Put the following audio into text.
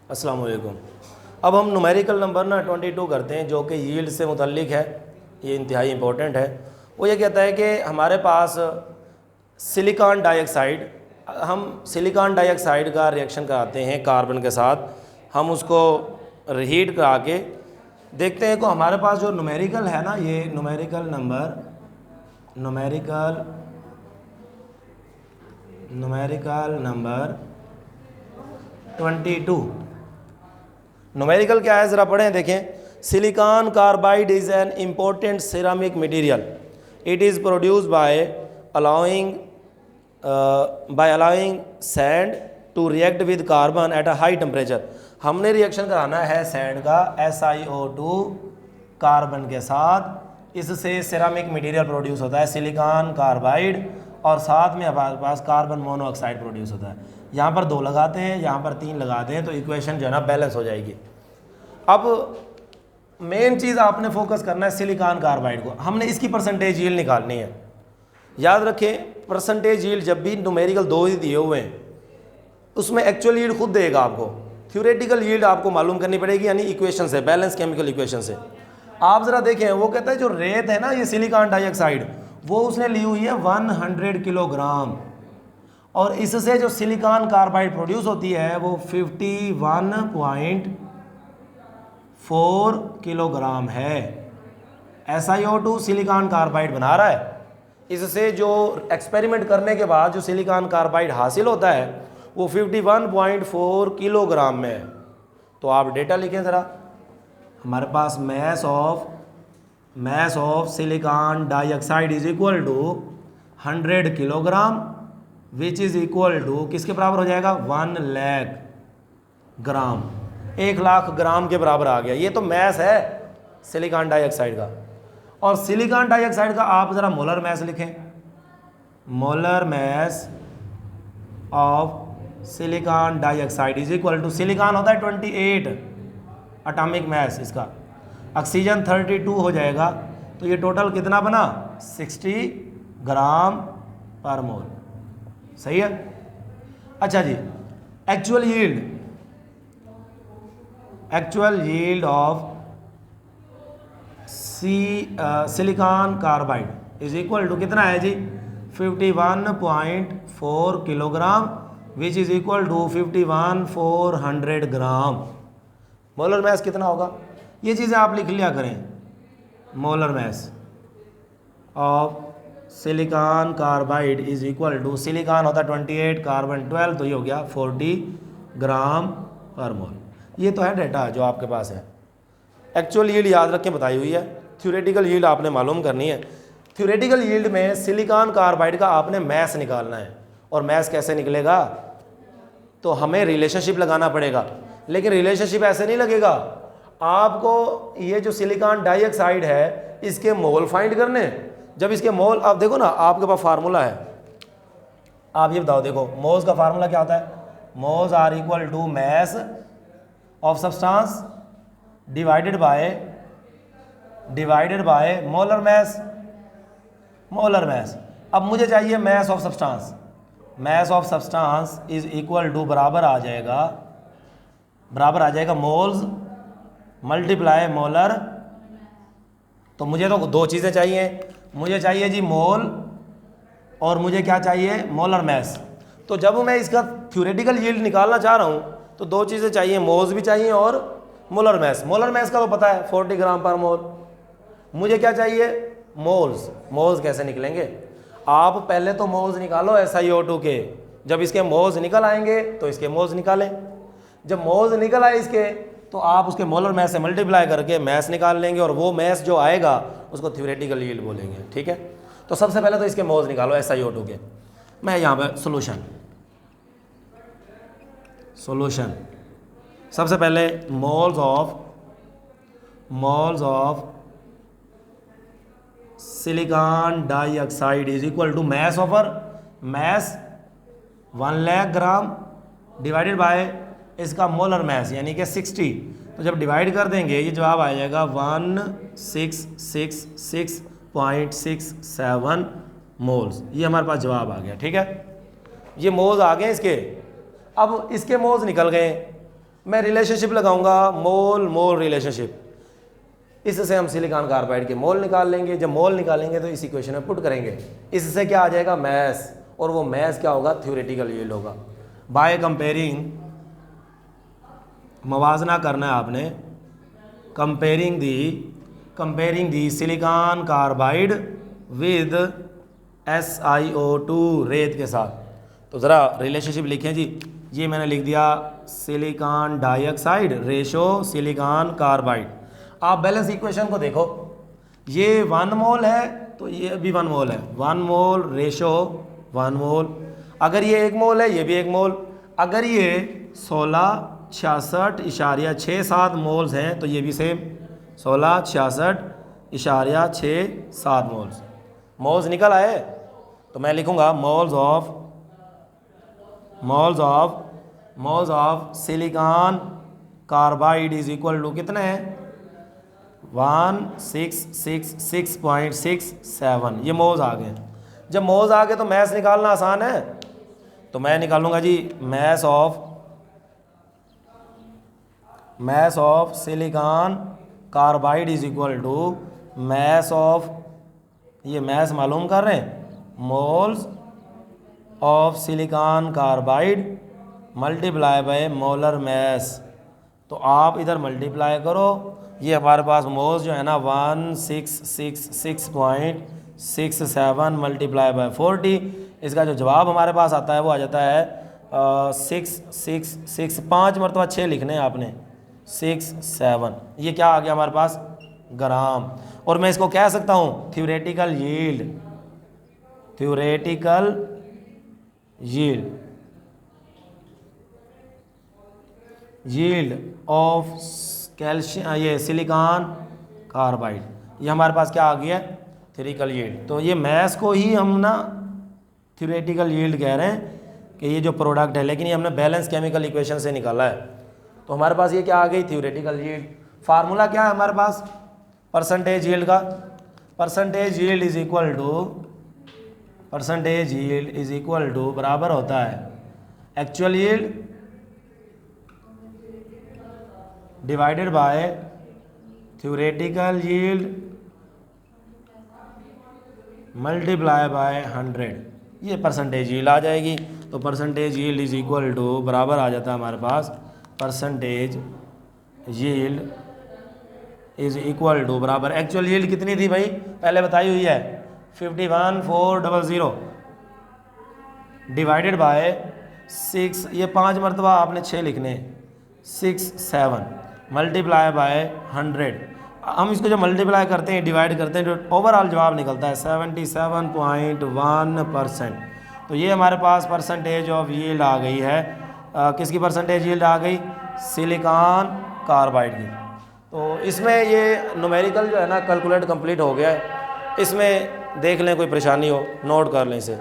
अस्सलाम वालेकुम। अब हम न्यूमेरिकल नंबर ना 22 करते हैं जो कि यील्ड से मुतल्लिक है, ये इंतहाई इम्पोर्टेंट है। वो ये कहता है कि हमारे पास सिलिकॉन डाइऑक्साइड, हम सिलिकॉन डाइऑक्साइड का रिएक्शन कराते हैं कार्बन के साथ, हम उसको हीट करा के देखते हैं। को हमारे पास जो न्यूमेरिकल है ना, ये न्यूमेरिकल नंबर 22 न्यूमेरिकल क्या है ज़रा पढ़ें देखें। Silicon carbide is an important ceramic material. It is produce by allowing sand to react with carbon at a high temperature. हमने रिएक्शन कराना है सैंड का SiO2 कार्बन के साथ, इससे सिरामिक मटेरियल प्रोड्यूस होता है सिलिकॉन कार्बाइड, और साथ में हमारे पास कार्बन मोनोऑक्साइड प्रोड्यूस होता है। यहाँ पर 2 लगाते हैं, यहाँ पर 3 लगाते हैं, तो इक्वेशन जो है ना बैलेंस हो जाएगी। अब मेन चीज़ आपने फोकस करना है सिलिकॉन कार्बाइड को, हमने इसकी परसेंटेज यील्ड निकालनी है। याद रखें परसेंटेज यील्ड जब भी न्यूमेरिकल 2 ही दिए हुए हैं, उसमें एक्चुअल यील्ड खुद देगा आपको, थ्योरेटिकल यील्ड आपको मालूम करनी पड़ेगी, यानी इक्वेशन से, बैलेंस केमिकल इक्वेशन से। आप ज़रा देखें, वो कहता है जो रेत है ना ये सिलिकॉन डाइऑक्साइड, वो उसने ली हुई है 100 किलोग्राम, और इससे जो सिलिकॉन कार्बाइड प्रोड्यूस होती है वो 51.4 किलोग्राम है। SiO2 सिलिकॉन कार्बाइड बना रहा है, इससे जो एक्सपेरिमेंट करने के बाद जो सिलिकॉन कार्बाइड हासिल होता है वो 51.4 किलोग्राम में है। तो आप डेटा लिखें ज़रा। हमारे पास mass of silicon dioxide is equal to 100 kilogram, which is equal to किसके बराबर हो जाएगा, 1 लाख ग्राम, 1 लाख ग्राम के बराबर आ गया। ये तो मैस है सिलिकॉन डाइऑक्साइड का। और सिलिकॉन डाइऑक्साइड का आप ज़रा मोलर मैस लिखें। Molar mass of silicon dioxide is equal to, silicon होता है 28 एटॉमिक मैस, इसका ऑक्सीजन 32 हो जाएगा, तो ये टोटल कितना बना 60 ग्राम पर मोल। सही है। अच्छा जी, actual yield of silicon carbide is equal to कितना है जी, 51.4 kilogram, which is equal to 51,400 gram. Molar mass कितना होगा, ये चीज़ें आप लिख लिया करें। Molar mass of silicon carbide is equal to, silicon होता है 28, कार्बन 12, तो ये हो गया 40 ग्राम पर मोल। ये तो है डेटा जो आपके पास है। एक्चुअल यील्ड याद रखें बताई हुई है, थ्योरेटिकल यील्ड आपने मालूम करनी है। थ्योरेटिकल यील्ड में सिलिकॉन कार्बाइड का आपने मैस निकालना है, और मैस कैसे निकलेगा, तो हमें रिलेशनशिप लगाना पड़ेगा। लेकिन रिलेशनशिप ऐसे नहीं लगेगा, आपको ये जो सिलिकॉन डाइऑक्साइड है इसके मोल फाइंड करने। जब इसके मोल, आप देखो ना आपके पास फार्मूला है, आप ये बताओ, देखो मोल्स का फार्मूला क्या होता है, moles are equal to mass of substance divided by molar mass. अब मुझे चाहिए mass of substance, mass of substance is equal to बराबर आ जाएगा मोल्स मल्टीप्लाई मोलर। तो मुझे तो 2 चीज़ें चाहिए, मुझे चाहिए जी मोल, और मुझे क्या चाहिए, मोलर मैस। तो जब मैं इसका थ्योरेटिकल यील्ड निकालना चाह रहा हूँ तो 2 चीज़ें चाहिए, मोल्स भी चाहिए और मोलर मैस। मोलर मैस का तो पता है 40 ग्राम पर मोल। मुझे क्या चाहिए, मोल्स कैसे निकलेंगे, आप पहले तो मोल्स निकालो SiO2 के, जब इसके मोल्स निकल आएंगे तो इसके मोल्स निकालें, जब मोल्स निकल आए इसके तो आप उसके मोलर मैस से मल्टीप्लाई करके मैस निकाल लेंगे, और वो मैस जो आएगा उसको थ्योरेटिकल यील्ड बोलेंगे। ठीक है, तो सबसे पहले तो इसके मोल्स निकालो SiO2 के। मैं यहाँ पर सोल्यूशन सबसे पहले moles of silicon dioxide is equal to mass 1 lakh gram divided by इसका मोलर मैस यानी कि 60। तो जब डिवाइड कर देंगे ये जवाब आ जाएगा 1666.67 मोल्स। ये हमारे पास जवाब आ गया। ठीक है, ये मोल्स आ गए इसके। अब इसके मोल्स निकल गए, मैं रिलेशनशिप लगाऊंगा, मोल मोल रिलेशनशिप, इससे हम सिलिकॉन कार्बाइड के मोल निकाल लेंगे। जब मोल निकालेंगे तो इस इक्वेशन में पुट करेंगे, इससे क्या आ जाएगा मैस, और वो मैस क्या होगा थ्योरेटिकल यील्ड होगा। बाय कंपेयरिंग, मवाजना करना है आपने, comparing the silicon carbide with SiO2 रेत के साथ। तो ज़रा रिलेशनशिप लिखें जी, ये मैंने लिख दिया silicon dioxide ratio silicon carbide. आप बैलेंस इक्वेशन को देखो, ये 1 मोल है तो ये भी 1 मोल है, 1 मोल रेशो 1 मोल। अगर ये 1 मोल है ये भी 1 मोल। अगर ये 1666.67 मोल्स हैं तो ये भी सेम 1666.67 मोल्स। मोल्स निकल आए तो मैं लिखूंगा moles of silicon carbide is equal to कितने हैं 1666.67। ये मोल्स आ गए। जब मोल्स आ गए तो मैस निकालना आसान है, तो मैं निकालूंगा जी mass of silicon carbide is equal to mass of, ये मैस मालूम कर रहे हैं, moles of silicon carbide multiply by molar mass. तो आप इधर मल्टीप्लाई करो, ये हमारे पास मोल्स जो है ना 1666.67 मल्टीप्लाई बाय 40, इसका जो जवाब हमारे पास आता है वो आ जाता है 6 5 मरतबा 6 लिखने हैं आपने 67। ये क्या आ गया हमारे पास ग्राम। और मैं इसको कह सकता हूँ थ्योरेटिकल यील्ड ऑफ कैल्शियम, ये सिलिकॉन कार्बाइड, ये हमारे पास क्या आ गया थ्योरेटिकल यील्ड। तो ये मैस को ही हम ना थ्योरेटिकल यील्ड कह रहे हैं कि ये जो प्रोडक्ट है, लेकिन ये हमने बैलेंस केमिकल इक्वेशन से निकाला है। तो हमारे पास ये क्या आ गई थ्योरेटिकल यील्ड। फार्मूला क्या है हमारे पास परसेंटेज यील्ड का, percentage yield is equal to बराबर होता है actual yield divided by theoretical yield multiply by 100। ये परसेंटेज यील्ड आ जाएगी। तो percentage yield is equal to बराबर आ जाता है हमारे पास percentage yield is equal to बराबर एक्चुअल यील्ड कितनी थी भाई पहले बताई हुई है 51,400 डिवाइडेड बाय 6, ये 5 मरतबा आपने 6 लिखने 67 मल्टीप्लाई बाय 100। हम इसको जब मल्टीप्लाई करते हैं डिवाइड करते हैं जो ओवरऑल जवाब निकलता है 77.1%। तो ये हमारे पास परसेंटेज ऑफ यील्ड आ गई है। किसकी परसेंटेज यील्ड आ गई सिलिकॉन कार्बाइड की। तो इसमें ये न्यूमेरिकल जो है ना कैलकुलेट कंप्लीट हो गया है। इसमें देख लें कोई परेशानी हो नोट कर लें इसे।